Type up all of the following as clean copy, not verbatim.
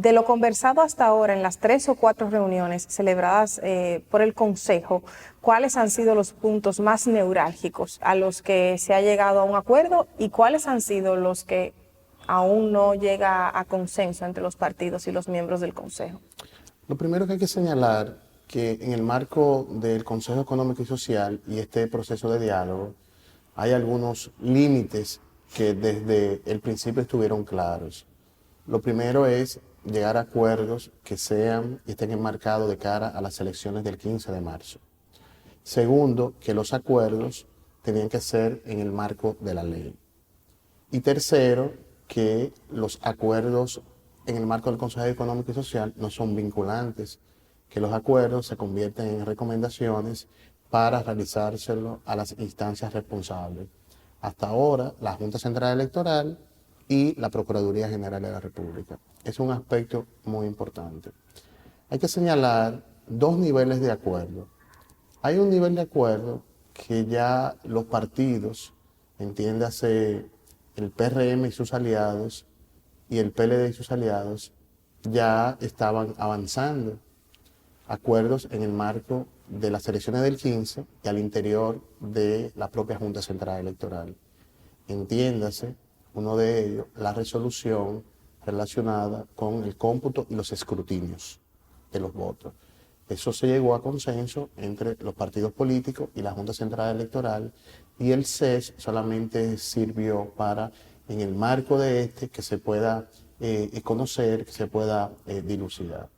de lo conversado hasta ahora en las 3 o 4 reuniones celebradas por el Consejo, ¿cuáles han sido los puntos más neurálgicos a los que se ha llegado a un acuerdo y cuáles han sido los que aún no llega a consenso entre los partidos y los miembros del Consejo? Lo primero que hay que señalar que en el marco del Consejo Económico y Social y este proceso de diálogo hay algunos límites que desde el principio estuvieron claros. Lo primero es llegar a acuerdos que sean y estén enmarcados de cara a las elecciones del 15 de marzo. Segundo, que los acuerdos tenían que ser en el marco de la ley. Y tercero, que los acuerdos en el marco del Consejo Económico y Social no son vinculantes, que los acuerdos se convierten en recomendaciones para realizárselo a las instancias responsables. Hasta ahora, la Junta Central Electoral y la Procuraduría General de la República. Es un aspecto muy importante. Hay que señalar dos niveles de acuerdo. Hay un nivel de acuerdo que ya los partidos, entiéndase el PRM y sus aliados y el PLD y sus aliados, ya estaban avanzando acuerdos en el marco de las elecciones del 15 y al interior de la propia Junta Central Electoral. Entiéndase, uno de ellos, la resolución relacionada con el cómputo y los escrutinios de los votos. Eso se llegó a consenso entre los partidos políticos y la Junta Central Electoral y el CES solamente sirvió para, en el marco de que se pueda conocer, que se pueda dilucidar.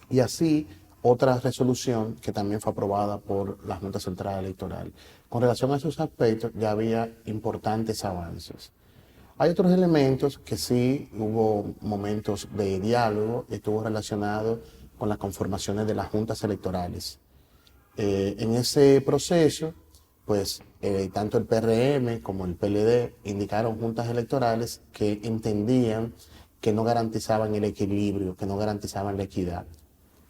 Y así, otra resolución que también fue aprobada por la Junta Central Electoral. Con relación a esos aspectos ya había importantes avances. Hay otros elementos que sí hubo momentos de diálogo, estuvo relacionado con las conformaciones de las juntas electorales. En ese proceso, pues tanto el PRM como el PLD indicaron juntas electorales que entendían que no garantizaban el equilibrio, que no garantizaban la equidad,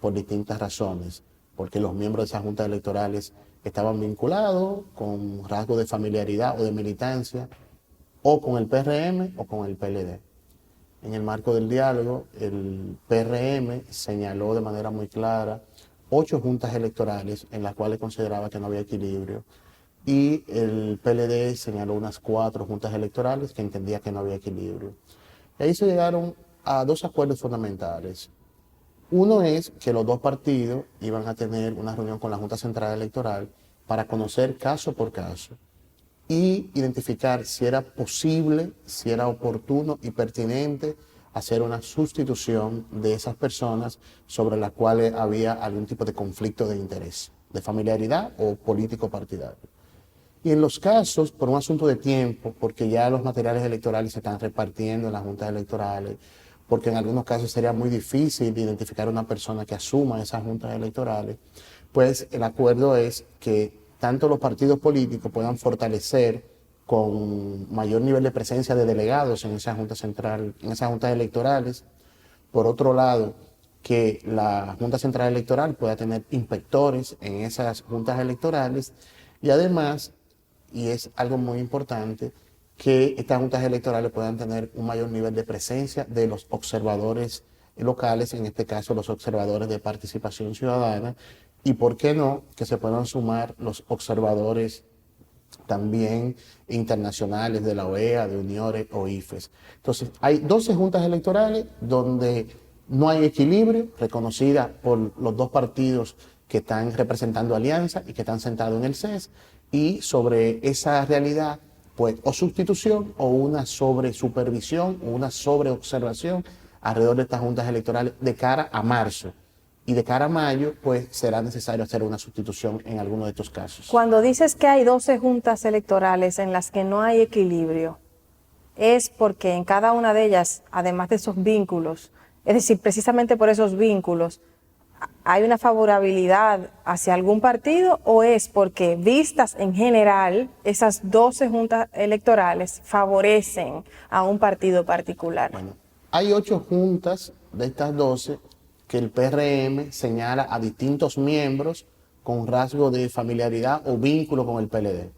por distintas razones, porque los miembros de esas juntas electorales estaban vinculados con rasgos de familiaridad o de militancia, o con el PRM o con el PLD. En el marco del diálogo, el PRM señaló de manera muy clara 8 juntas electorales en las cuales consideraba que no había equilibrio y el PLD señaló unas 4 juntas electorales que entendía que no había equilibrio. Y ahí se llegaron a 2 acuerdos fundamentales. Uno es que los 2 partidos iban a tener una reunión con la Junta Central Electoral para conocer caso por caso y identificar si era posible, si era oportuno y pertinente hacer una sustitución de esas personas sobre las cuales había algún tipo de conflicto de interés, de familiaridad o político partidario. Y en los casos, por un asunto de tiempo, porque ya los materiales electorales se están repartiendo en las juntas electorales, porque en algunos casos sería muy difícil identificar una persona que asuma esas juntas electorales, pues el acuerdo es que tanto los partidos políticos puedan fortalecer con mayor nivel de presencia de delegados en esa Junta Central, en esas juntas electorales. Por otro lado, que la Junta Central Electoral pueda tener inspectores en esas juntas electorales y además, y es algo muy importante, que estas juntas electorales puedan tener un mayor nivel de presencia de los observadores locales, en este caso los observadores de participación ciudadana, y por qué no, que se puedan sumar los observadores también internacionales de la OEA, de UNIORE o IFES. Entonces, hay 12 juntas electorales donde no hay equilibrio, reconocida por los 2 partidos que están representando alianza y que están sentados en el CES, y sobre esa realidad, pues, o sustitución o una sobresupervisión o una sobreobservación alrededor de estas juntas electorales de cara a marzo. Y de cara a mayo, pues será necesario hacer una sustitución en alguno de estos casos. Cuando dices que hay 12 juntas electorales en las que no hay equilibrio, es porque en cada una de ellas, además de esos vínculos, es decir, precisamente por esos vínculos, ¿hay una favorabilidad hacia algún partido o es porque vistas en general, esas 12 juntas electorales favorecen a un partido particular? Bueno, hay 8 juntas de estas 12 que el PRM señala a distintos miembros con rasgo de familiaridad o vínculo con el PLD.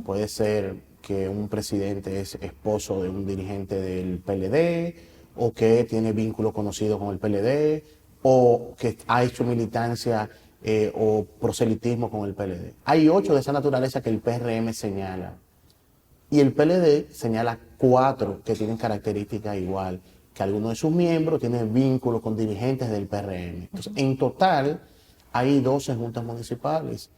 Puede ser que un presidente es esposo de un dirigente del PLD, o que tiene vínculo conocido con el PLD, o que ha hecho militancia o proselitismo con el PLD. Hay 8 de esa naturaleza que el PRM señala. Y el PLD señala 4 que tienen características igual, que algunos de sus miembros tienen vínculos con dirigentes del PRM. Entonces, en total, hay 12 juntas municipales.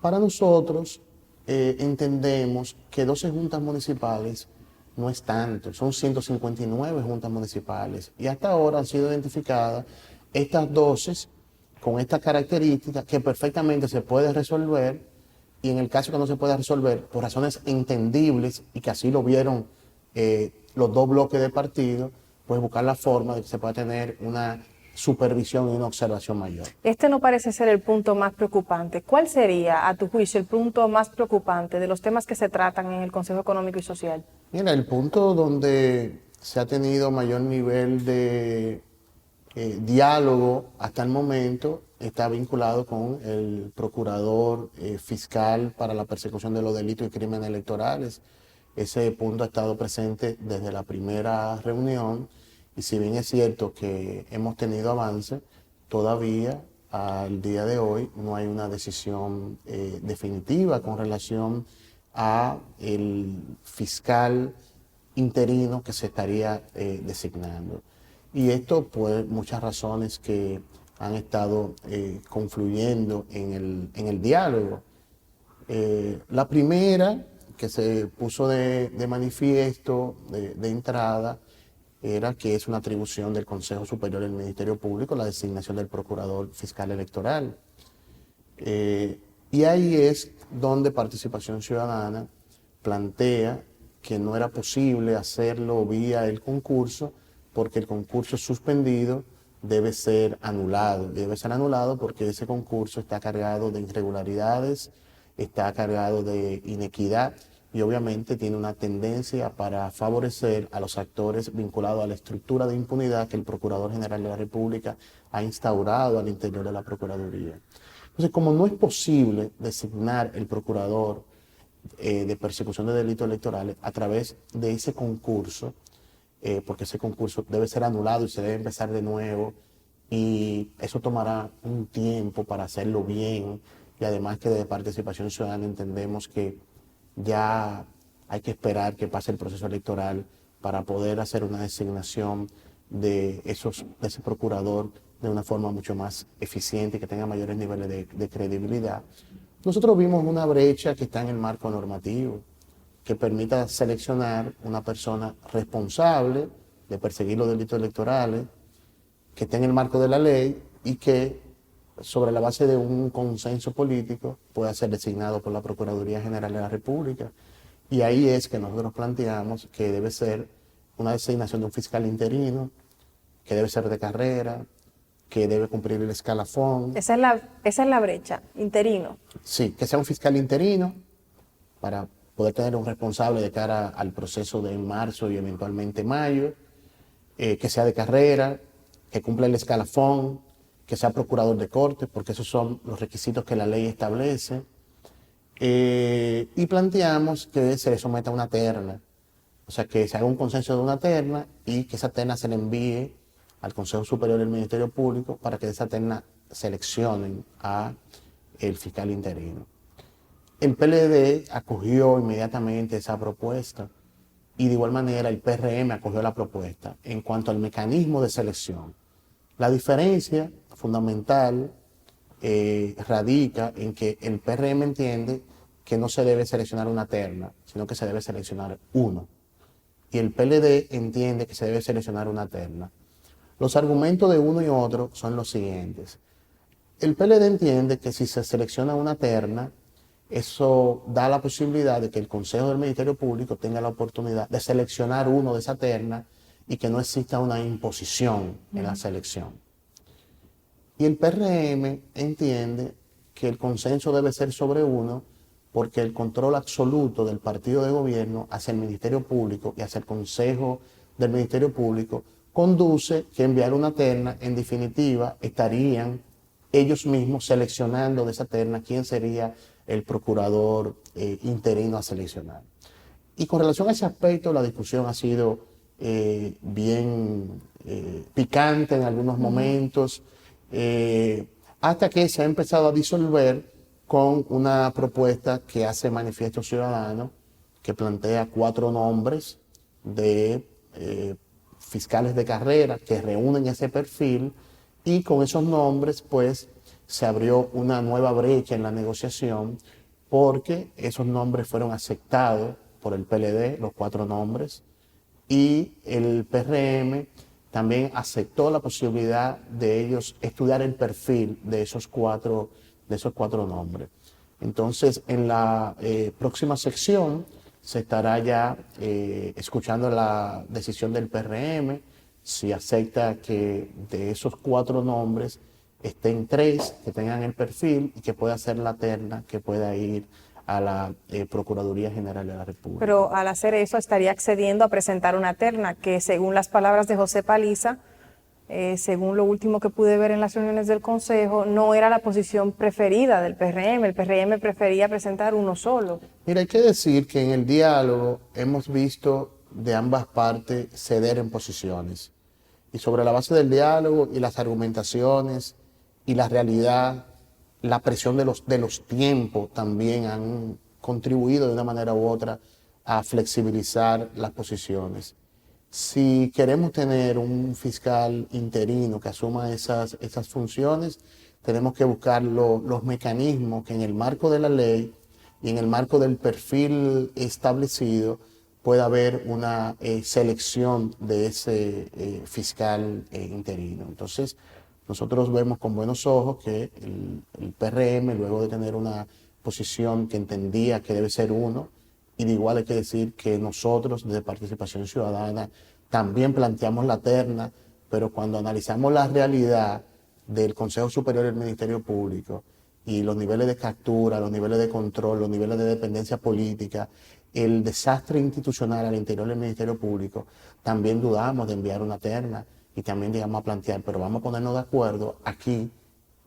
Para nosotros, entendemos que 12 juntas municipales no es tanto, son 159 juntas municipales. Y hasta ahora han sido identificadas estas 12 con estas características que perfectamente se puede resolver, y en el caso que no se pueda resolver por razones entendibles y que así lo vieron los dos bloques de partido, pues buscar la forma de que se pueda tener una supervisión y una observación mayor. Este no parece ser el punto más preocupante. ¿Cuál sería, a tu juicio, el punto más preocupante de los temas que se tratan en el Consejo Económico y Social? Mira, el punto donde se ha tenido mayor nivel de diálogo hasta el momento está vinculado con el procurador fiscal para la persecución de los delitos y crímenes electorales. Ese punto ha estado presente desde la primera reunión, y si bien es cierto que hemos tenido avance, todavía al día de hoy no hay una decisión definitiva con relación a el fiscal interino que se estaría designando. Y esto por muchas razones que han estado confluyendo en el diálogo. La primera que se puso de manifiesto de entrada era que es una atribución del Consejo Superior del Ministerio Público la designación del Procurador Fiscal Electoral. Y ahí es donde Participación Ciudadana plantea que no era posible hacerlo vía el concurso, porque el concurso suspendido debe ser anulado. Debe ser anulado porque ese concurso está cargado de irregularidades, está cargado de inequidad y obviamente tiene una tendencia para favorecer a los actores vinculados a la estructura de impunidad que el Procurador General de la República ha instaurado al interior de la Procuraduría. Entonces, como no es posible designar el procurador de persecución de delitos electorales a través de ese concurso, porque ese concurso debe ser anulado y se debe empezar de nuevo, y eso tomará un tiempo para hacerlo bien, y además que de Participación Ciudadana entendemos que ya hay que esperar que pase el proceso electoral para poder hacer una designación de ese procurador de una forma mucho más eficiente y que tenga mayores niveles de credibilidad. Nosotros vimos una brecha que está en el marco normativo, que permita seleccionar una persona responsable de perseguir los delitos electorales, que esté en el marco de la ley y que sobre la base de un consenso político pueda ser designado por la Procuraduría General de la República. Y ahí es que nosotros planteamos que debe ser una designación de un fiscal interino, que debe ser de carrera, que debe cumplir el escalafón. Esa es la brecha, interino. Sí, que sea un fiscal interino para poder tener un responsable de cara al proceso de marzo y eventualmente mayo, que sea de carrera, que cumpla el escalafón, que sea procurador de corte, porque esos son los requisitos que la ley establece. Y planteamos que se le someta a una terna, o sea, que se haga un consenso de una terna y que esa terna se le envíe al Consejo Superior del Ministerio Público para que de esa terna seleccionen a el fiscal interino. El PLD acogió inmediatamente esa propuesta y de igual manera el PRM acogió la propuesta en cuanto al mecanismo de selección. La diferencia fundamental radica en que el PRM entiende que no se debe seleccionar una terna, sino que se debe seleccionar uno. Y el PLD entiende que se debe seleccionar una terna. Los argumentos de uno y otro son los siguientes. El PLD entiende que si se selecciona una terna, eso da la posibilidad de que el Consejo del Ministerio Público tenga la oportunidad de seleccionar uno de esa terna y que no exista una imposición en la selección. Y el PRM entiende que el consenso debe ser sobre uno porque el control absoluto del partido de gobierno hacia el Ministerio Público y hacia el Consejo del Ministerio Público conduce que enviar una terna, en definitiva, estarían ellos mismos seleccionando de esa terna quién sería el procurador interino a seleccionar. Y con relación a ese aspecto, la discusión ha sido bien picante en algunos momentos, hasta que se ha empezado a disolver con una propuesta que hace Manifiesto Ciudadano, que plantea 4 nombres de fiscales de carrera que reúnen ese perfil, y con esos nombres pues se abrió una nueva brecha en la negociación, porque esos nombres fueron aceptados por el PLD, los 4 nombres, y el PRM también aceptó la posibilidad de ellos estudiar el perfil de esos cuatro nombres. Entonces, en la próxima sección se estará ya escuchando la decisión del PRM, si acepta que de esos 4 nombres estén 3 que tengan el perfil y que pueda ser la terna que pueda ir a la Procuraduría General de la República. Pero al hacer eso estaría accediendo a presentar una terna que, según las palabras de José Paliza, según lo último que pude ver en las reuniones del Consejo, no era la posición preferida del PRM. El PRM prefería presentar uno solo. Mira, hay que decir que en el diálogo hemos visto de ambas partes ceder en posiciones. Y sobre la base del diálogo y las argumentaciones y la realidad, la presión de los tiempos también han contribuido de una manera u otra a flexibilizar las posiciones. Si queremos tener un fiscal interino que asuma esas funciones, tenemos que buscar los mecanismos que en el marco de la ley y en el marco del perfil establecido pueda haber una selección de ese fiscal interino. Entonces, nosotros vemos con buenos ojos que el PRM, luego de tener una posición que entendía que debe ser uno, y de igual hay que decir que nosotros, desde Participación Ciudadana, también planteamos la terna, pero cuando analizamos la realidad del Consejo Superior del Ministerio Público y los niveles de captura, los niveles de control, los niveles de dependencia política, el desastre institucional al interior del Ministerio Público, también dudamos de enviar una terna y también llegamos a plantear, pero vamos a ponernos de acuerdo aquí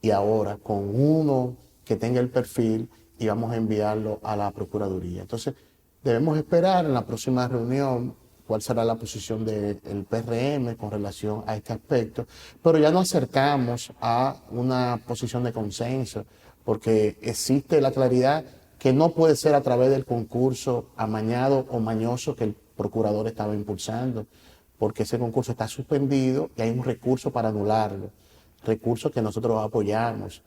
y ahora con uno que tenga el perfil y vamos a enviarlo a la Procuraduría. Entonces, debemos esperar en la próxima reunión cuál será la posición del PRM con relación a este aspecto, pero ya nos acercamos a una posición de consenso, porque existe la claridad que no puede ser a través del concurso amañado o mañoso que el procurador estaba impulsando, porque ese concurso está suspendido y hay un recurso para anularlo, recurso que nosotros apoyamos,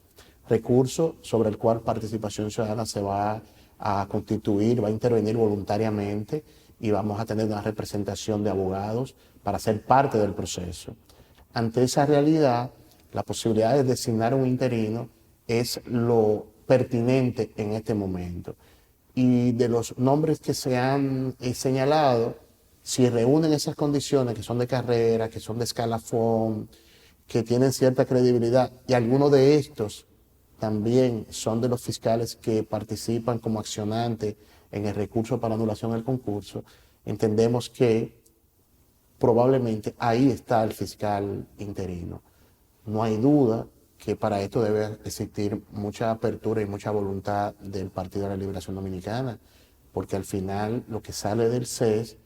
recurso sobre el cual Participación Ciudadana se va a constituir, va a intervenir voluntariamente y vamos a tener una representación de abogados para ser parte del proceso. Ante esa realidad, la posibilidad de designar un interino es lo pertinente en este momento. Y de los nombres que se han señalado, si reúnen esas condiciones que son de carrera, que son de escalafón, que tienen cierta credibilidad, y algunos de estos también son de los fiscales que participan como accionantes en el recurso para anulación del concurso, entendemos que probablemente ahí está el fiscal interino. No hay duda que para esto debe existir mucha apertura y mucha voluntad del Partido de la Liberación Dominicana, porque al final lo que sale del CES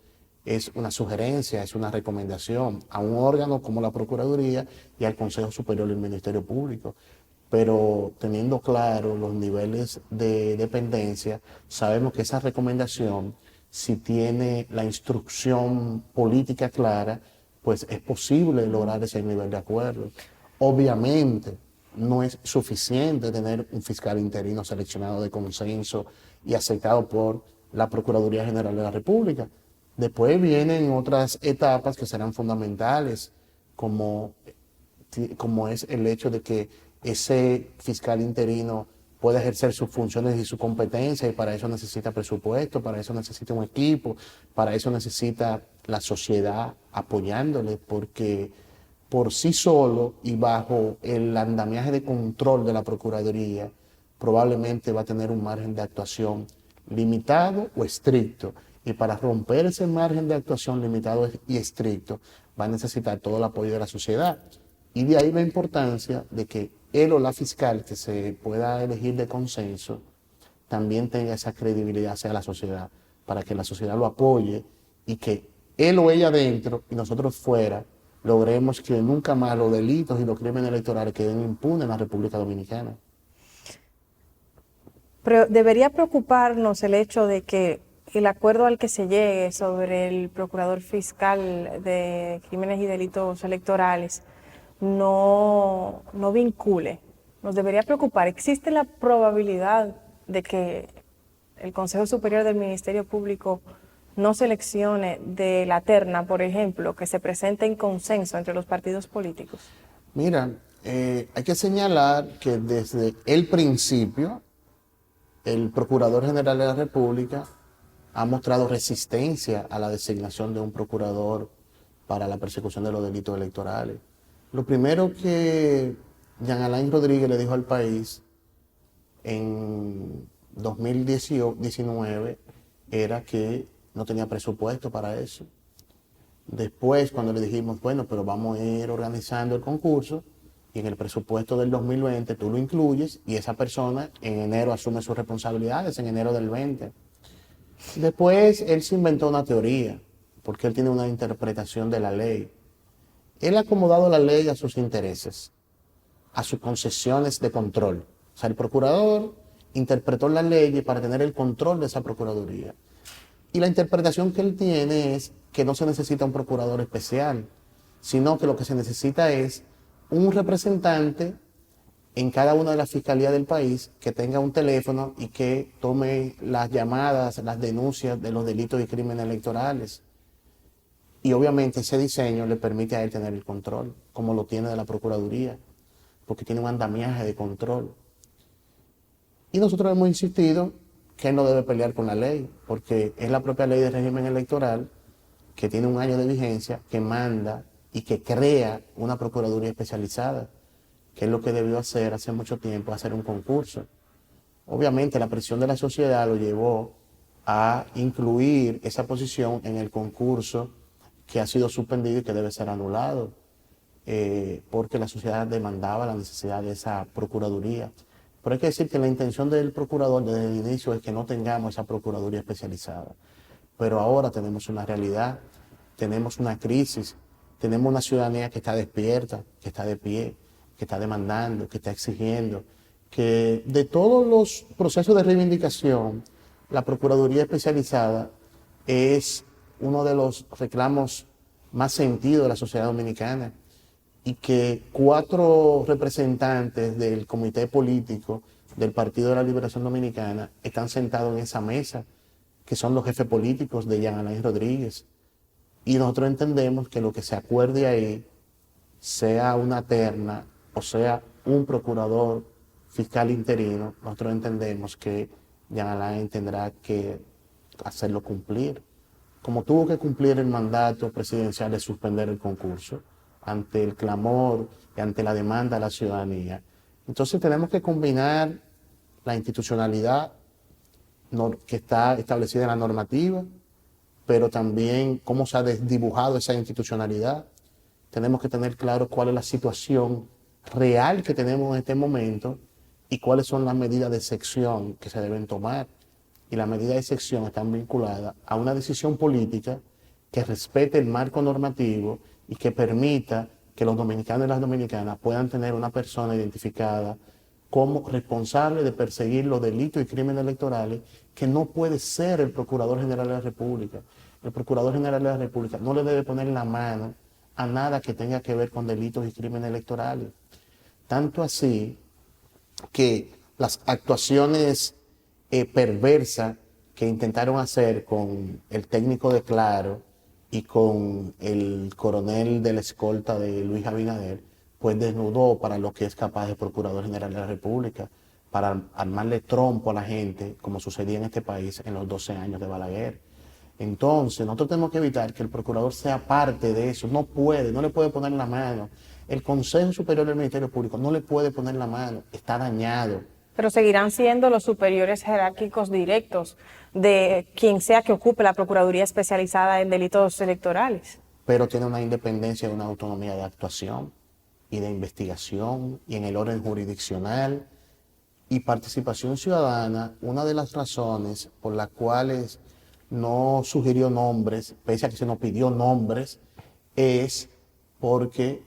es una sugerencia, es una recomendación a un órgano como la Procuraduría y al Consejo Superior del Ministerio Público. Pero teniendo claro los niveles de dependencia, sabemos que esa recomendación, si tiene la instrucción política clara, pues es posible lograr ese nivel de acuerdo. Obviamente, no es suficiente tener un fiscal interino seleccionado de consenso y aceptado por la Procuraduría General de la República. Después vienen otras etapas que serán fundamentales, como es el hecho de que ese fiscal interino puede ejercer sus funciones y su competencia, y para eso necesita presupuesto, para eso necesita un equipo, para eso necesita la sociedad apoyándole, porque por sí solo y bajo el andamiaje de control de la Procuraduría, probablemente va a tener un margen de actuación limitado o estricto. Y para romper ese margen de actuación limitado y estricto, va a necesitar todo el apoyo de la sociedad. Y de ahí la importancia de que él o la fiscal que se pueda elegir de consenso también tenga esa credibilidad hacia la sociedad, para que la sociedad lo apoye y que él o ella dentro y nosotros fuera, logremos que nunca más los delitos y los crímenes electorales queden impunes en la República Dominicana. Pero debería preocuparnos el hecho de que el acuerdo al que se llegue sobre el procurador fiscal de crímenes y delitos electorales no vincule. Nos debería preocupar. ¿Existe la probabilidad de que el Consejo Superior del Ministerio Público no seleccione de la terna, por ejemplo, que se presente en consenso entre los partidos políticos? Mira, hay que señalar que desde el principio el Procurador General de la República ha mostrado resistencia a la designación de un procurador para la persecución de los delitos electorales. Lo primero que Jean Alain Rodríguez le dijo al país en 2019 era que no tenía presupuesto para eso. Después, cuando le dijimos, bueno, pero vamos a ir organizando el concurso y en el presupuesto del 2020 tú lo incluyes y esa persona en enero asume sus responsabilidades, en enero del 20. Después, él se inventó una teoría, porque él tiene una interpretación de la ley. Él ha acomodado la ley a sus intereses, a sus concesiones de control. O sea, el procurador interpretó la ley para tener el control de esa procuraduría. Y la interpretación que él tiene es que no se necesita un procurador especial, sino que lo que se necesita es un representante en cada una de las fiscalías del país que tenga un teléfono y que tome las llamadas, las denuncias de los delitos y crímenes electorales. Y obviamente ese diseño le permite a él tener el control, como lo tiene de la Procuraduría, porque tiene un andamiaje de control. Y nosotros hemos insistido que él no debe pelear con la ley, porque es la propia ley de régimen electoral que tiene un año de vigencia, que manda y que crea una Procuraduría especializada, que es lo que debió hacer hace mucho tiempo, hacer un concurso. Obviamente la presión de la sociedad lo llevó a incluir esa posición en el concurso que ha sido suspendido y que debe ser anulado, porque la sociedad demandaba la necesidad de esa Procuraduría. Pero hay que decir que la intención del procurador desde el inicio es que no tengamos esa Procuraduría especializada. Pero ahora tenemos una realidad, tenemos una crisis, tenemos una ciudadanía que está despierta, que está de pie, que está demandando, que está exigiendo, que de todos los procesos de reivindicación, la Procuraduría especializada es uno de los reclamos más sentidos de la sociedad dominicana y que 4 representantes del comité político del Partido de la Liberación Dominicana están sentados en esa mesa, que son los jefes políticos de Jean Alain Rodríguez. Y nosotros entendemos que lo que se acuerde ahí, sea una terna o sea un procurador fiscal interino, nosotros entendemos que Jean Alain tendrá que hacerlo cumplir. Como tuvo que cumplir el mandato presidencial de suspender el concurso, ante el clamor y ante la demanda de la ciudadanía. Entonces tenemos que combinar la institucionalidad que está establecida en la normativa, pero también cómo se ha desdibujado esa institucionalidad. Tenemos que tener claro cuál es la situación real que tenemos en este momento y cuáles son las medidas de excepción que se deben tomar. Y las medidas de excepción están vinculadas a una decisión política que respete el marco normativo y que permita que los dominicanos y las dominicanas puedan tener una persona identificada como responsable de perseguir los delitos y crímenes electorales, que no puede ser el Procurador General de la República. El Procurador General de la República no le debe poner la mano a nada que tenga que ver con delitos y crímenes electorales. Tanto así que las actuaciones perversas que intentaron hacer con el técnico de Claro y con el coronel de la escolta de Luis Abinader, pues desnudó para lo que es capaz el Procurador General de la República, para armarle trompo a la gente, como sucedía en este país en los 12 años de Balaguer. Entonces, nosotros tenemos que evitar que el procurador sea parte de eso. No puede, no le puede poner la mano. El Consejo Superior del Ministerio Público no le puede poner la mano, está dañado. Pero seguirán siendo los superiores jerárquicos directos de quien sea que ocupe la Procuraduría especializada en delitos electorales. Pero tiene una independencia y una autonomía de actuación y de investigación y en el orden jurisdiccional y participación ciudadana. Una de las razones por las cuales no sugirió nombres, pese a que se nos pidió nombres, es porque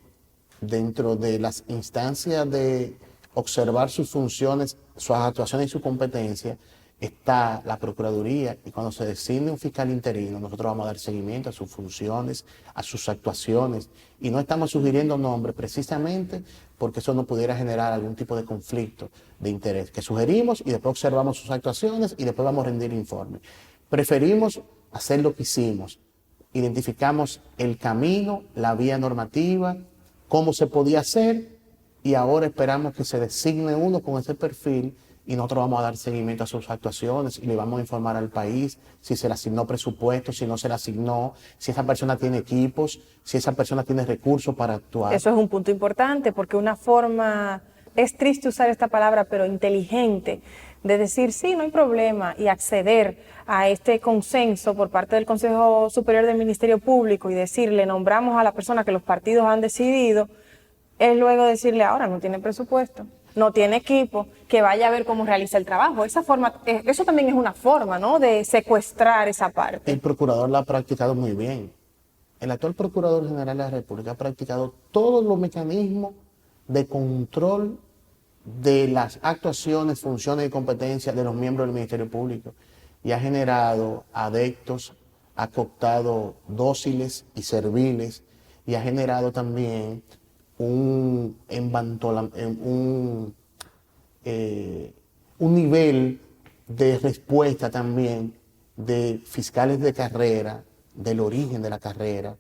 dentro de las instancias de observar sus funciones, sus actuaciones y su competencia, está la Procuraduría, y cuando se designe un fiscal interino, nosotros vamos a dar seguimiento a sus funciones, a sus actuaciones, y no estamos sugiriendo nombres precisamente porque eso no pudiera generar algún tipo de conflicto de interés, que sugerimos y después observamos sus actuaciones y después vamos a rendir informe. Preferimos hacer lo que hicimos, identificamos el camino, la vía normativa, cómo se podía hacer, y ahora esperamos que se designe uno con ese perfil y nosotros vamos a dar seguimiento a sus actuaciones y le vamos a informar al país si se le asignó presupuesto, si no se le asignó, si esa persona tiene equipos, si esa persona tiene recursos para actuar. Eso es un punto importante porque una forma, es triste usar esta palabra, pero inteligente, de decir sí, no hay problema y acceder a este consenso por parte del Consejo Superior del Ministerio Público y decirle, nombramos a la persona que los partidos han decidido, es luego decirle, ahora no tiene presupuesto, no tiene equipo, que vaya a ver cómo realiza el trabajo. Esa forma, eso también es una forma, ¿no?, de secuestrar esa parte. El procurador la ha practicado muy bien. El actual Procurador General de la República ha practicado todos los mecanismos de control de las actuaciones, funciones y competencias de los miembros del Ministerio Público y ha generado adeptos, ha cooptado dóciles y serviles y ha generado también un nivel de respuesta también de fiscales de carrera, del origen de la carrera,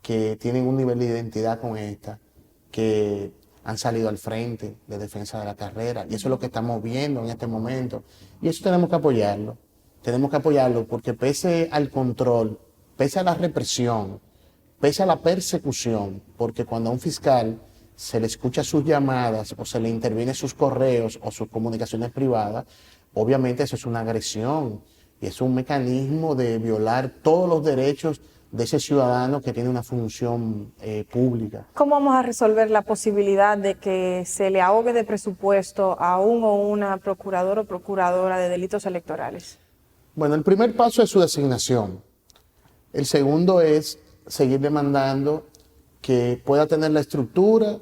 que tienen un nivel de identidad con esta, que han salido al frente de defensa de la carrera, y eso es lo que estamos viendo en este momento, y eso tenemos que apoyarlo porque pese al control, pese a la represión, pese a la persecución, porque cuando a un fiscal se le escucha sus llamadas o se le interviene sus correos o sus comunicaciones privadas, obviamente eso es una agresión y es un mecanismo de violar todos los derechos de ese ciudadano que tiene una función pública. ¿Cómo vamos a resolver la posibilidad de que se le ahogue de presupuesto a un o una procurador o procuradora de delitos electorales? Bueno, el primer paso es su designación. El segundo es seguir demandando que pueda tener la estructura,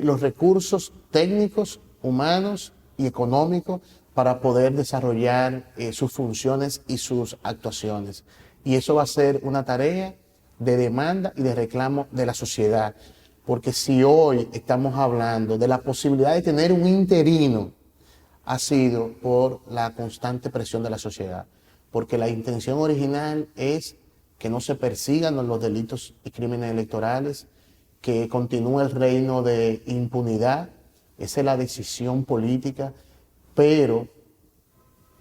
los recursos técnicos, humanos y económicos para poder desarrollar sus funciones y sus actuaciones. Y eso va a ser una tarea de demanda y de reclamo de la sociedad. Porque si hoy estamos hablando de la posibilidad de tener un interino, ha sido por la constante presión de la sociedad. Porque la intención original es que no se persigan los delitos y crímenes electorales, que continúe el reino de impunidad. Esa es la decisión política, pero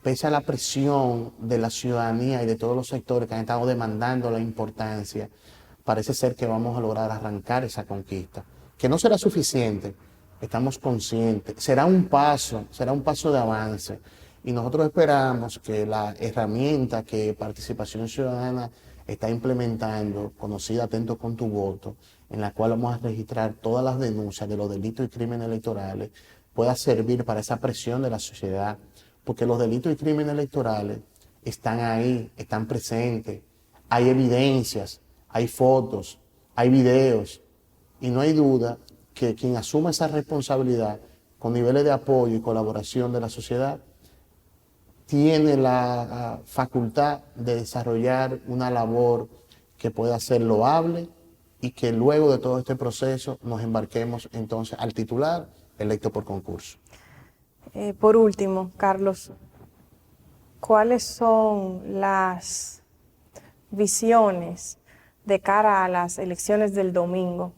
pese a la presión de la ciudadanía y de todos los sectores que han estado demandando la importancia, parece ser que vamos a lograr arrancar esa conquista, que no será suficiente, estamos conscientes, será un paso de avance, y nosotros esperamos que la herramienta que Participación Ciudadana está implementando, conocida Atento con tu voto, en la cual vamos a registrar todas las denuncias de los delitos y crímenes electorales, pueda servir para esa presión de la sociedad, porque los delitos y crímenes electorales están ahí, están presentes, hay evidencias, hay fotos, hay videos, y no hay duda que quien asuma esa responsabilidad con niveles de apoyo y colaboración de la sociedad tiene la facultad de desarrollar una labor que pueda ser loable y que luego de todo este proceso nos embarquemos entonces al titular electo por concurso. Por último, Carlos, ¿cuáles son las visiones de cara a las elecciones del domingo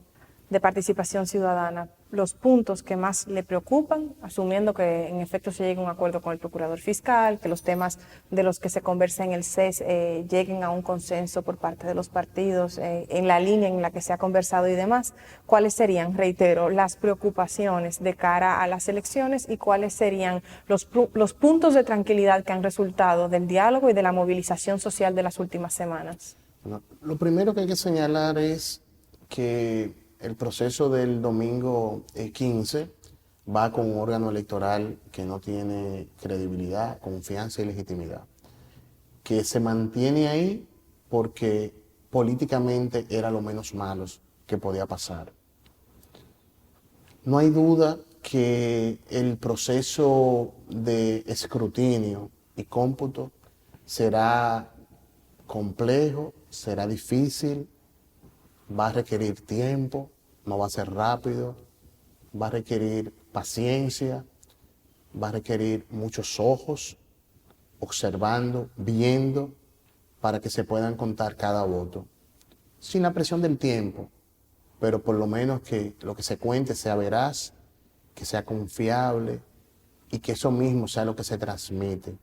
de Participación Ciudadana? Los puntos que más le preocupan, asumiendo que en efecto se llegue a un acuerdo con el procurador fiscal, que los temas de los que se conversa en el CES lleguen a un consenso por parte de los partidos en la línea en la que se ha conversado y demás. ¿Cuáles serían, reitero, las preocupaciones de cara a las elecciones y cuáles serían los puntos de tranquilidad que han resultado del diálogo y de la movilización social de las últimas semanas? Bueno, lo primero que hay que señalar es que el proceso del domingo 15 va con un órgano electoral que no tiene credibilidad, confianza y legitimidad. que se mantiene ahí porque políticamente era lo menos malo que podía pasar. No hay duda que el proceso de escrutinio y cómputo será complejo, será difícil, va a requerir tiempo, no va a ser rápido, va a requerir paciencia, va a requerir muchos ojos observando, viendo, para que se puedan contar cada voto. Sin la presión del tiempo, pero por lo menos que lo que se cuente sea veraz, que sea confiable y que eso mismo sea lo que se transmite.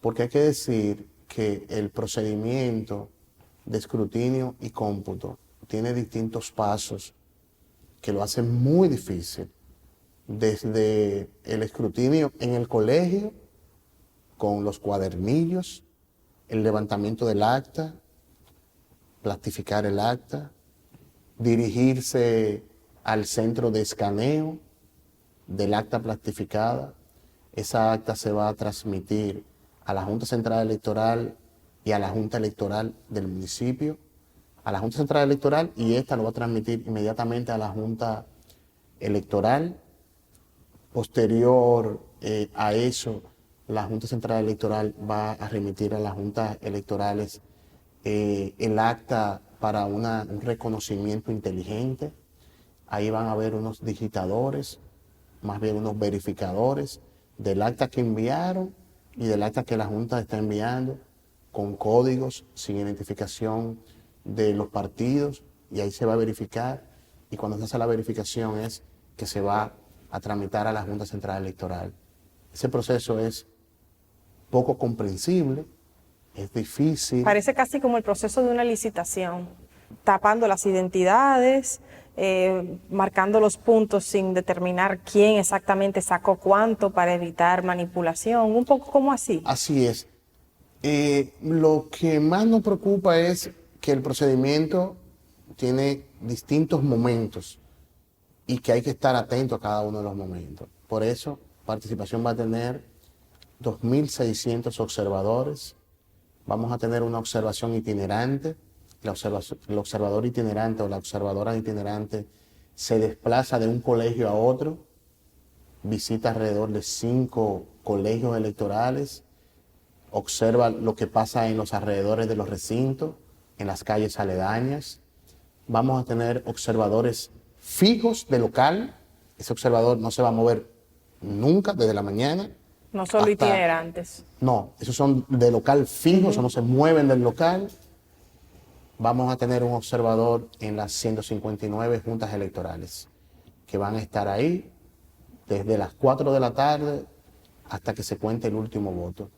Porque hay que decir que el procedimiento de escrutinio y cómputo tiene distintos pasos que lo hacen muy difícil. Desde el escrutinio en el colegio, con los cuadernillos, el levantamiento del acta, plastificar el acta, dirigirse al centro de escaneo del acta plastificada. Esa acta se va a transmitir a la Junta Central Electoral y a la Junta Electoral del municipio, a la Junta Central Electoral, y esta lo va a transmitir inmediatamente a la Junta Electoral. Posterior a eso, la Junta Central Electoral va a remitir a las juntas electorales el acta para un reconocimiento inteligente. Ahí van a haber unos digitadores, más bien unos verificadores del acta que enviaron y del acta que la Junta está enviando, con códigos sin identificación de los partidos, y ahí se va a verificar, y cuando se hace la verificación es que se va a tramitar a la Junta Central Electoral. Ese proceso es poco comprensible, es difícil. Parece casi como el proceso de una licitación, tapando las identidades, marcando los puntos sin determinar quién exactamente sacó cuánto para evitar manipulación, un poco como así. Así es. Lo que más nos preocupa es que el procedimiento tiene distintos momentos y que hay que estar atento a cada uno de los momentos. Por eso, Participación va a tener 2.600 observadores. Vamos a tener una observación itinerante. El observador itinerante o la observadora itinerante se desplaza de un colegio a otro, visita alrededor de 5 colegios electorales, observa lo que pasa en los alrededores de los recintos, en las calles aledañas. Vamos a tener observadores fijos de local. Ese observador no se va a mover nunca desde la mañana. No solo itinerantes. No, esos son de local fijo, esos no se mueven del local. Vamos a tener un observador en las 159 juntas electorales que van a estar ahí desde las 4 de la tarde hasta que se cuente el último voto.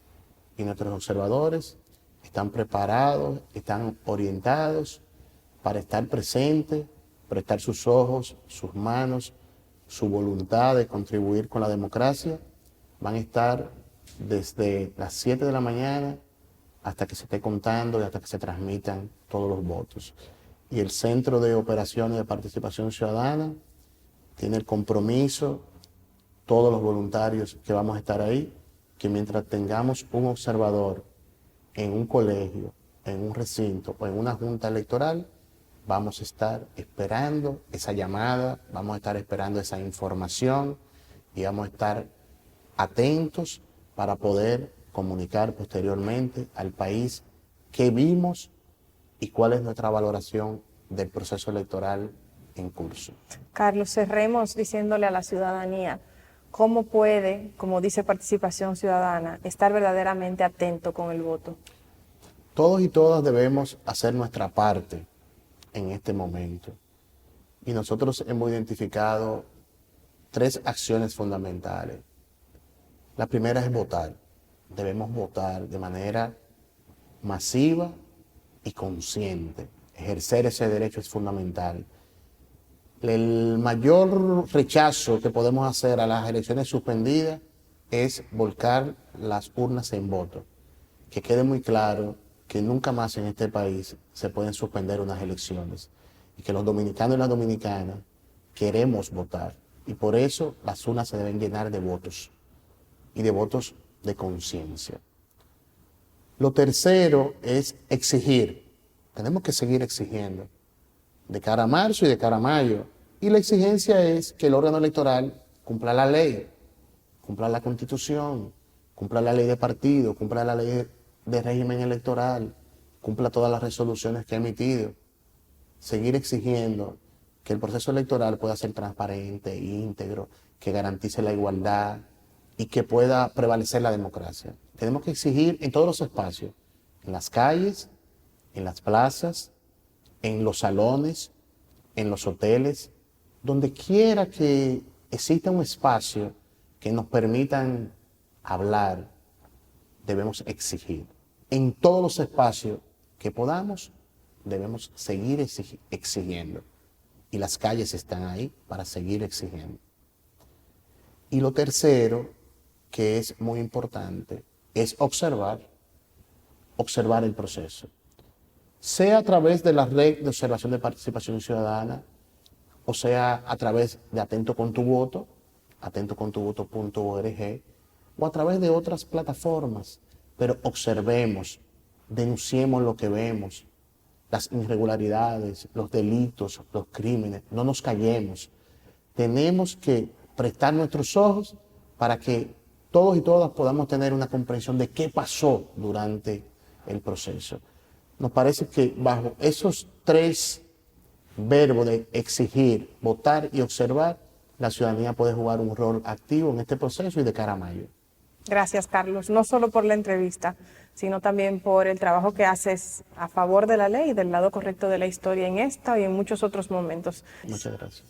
Y nuestros observadores están preparados, están orientados para estar presentes, prestar sus ojos, sus manos, su voluntad de contribuir con la democracia. Van a estar desde las 7 de la mañana hasta que se esté contando y hasta que se transmitan todos los votos. Y el Centro de Operaciones de Participación Ciudadana tiene el compromiso, todos los voluntarios que vamos a estar ahí, que mientras tengamos un observador en un colegio, en un recinto o en una junta electoral, vamos a estar esperando esa llamada, vamos a estar esperando esa información y vamos a estar atentos para poder comunicar posteriormente al país qué vimos y cuál es nuestra valoración del proceso electoral en curso. Carlos, cerremos diciéndole a la ciudadanía cómo puede, como dice Participación Ciudadana, estar verdaderamente atento con el voto. Todos y todas debemos hacer nuestra parte en este momento. Y nosotros hemos identificado 3 acciones fundamentales. La primera es votar. Debemos votar de manera masiva y consciente. Ejercer ese derecho es fundamental. El mayor rechazo que podemos hacer a las elecciones suspendidas es volcar las urnas en voto. Que quede muy claro que nunca más en este país se pueden suspender unas elecciones y que los dominicanos y las dominicanas queremos votar. Y por eso las urnas se deben llenar de votos y de votos de conciencia. Lo tercero es exigir. Tenemos que seguir exigiendo de cara a marzo y de cara a mayo. Y la exigencia es que el órgano electoral cumpla la ley, cumpla la Constitución, cumpla la ley de partido, cumpla la ley de régimen electoral, cumpla todas las resoluciones que ha emitido. Seguir exigiendo que el proceso electoral pueda ser transparente, íntegro, que garantice la igualdad y que pueda prevalecer la democracia. Tenemos que exigir en todos los espacios, en las calles, en las plazas, en los salones, en los hoteles, donde quiera que exista un espacio que nos permitan hablar, debemos exigir. En todos los espacios que podamos, debemos seguir exigiendo. Y las calles están ahí para seguir exigiendo. Y lo tercero, que es muy importante, es observar el proceso. Sea a través de la red de observación de participación ciudadana, o sea a través de Atento con tu Voto, atentocontuvoto.org, o a través de otras plataformas, pero observemos, denunciemos lo que vemos, las irregularidades, los delitos, los crímenes, no nos callemos. Tenemos que prestar nuestros ojos para que todos y todas podamos tener una comprensión de qué pasó durante el proceso. Nos parece que bajo esos tres verbos de exigir, votar y observar, la ciudadanía puede jugar un rol activo en este proceso y de cara a mayo. Gracias, Carlos, no solo por la entrevista, sino también por el trabajo que haces a favor de la ley y del lado correcto de la historia en esta y en muchos otros momentos. Muchas gracias.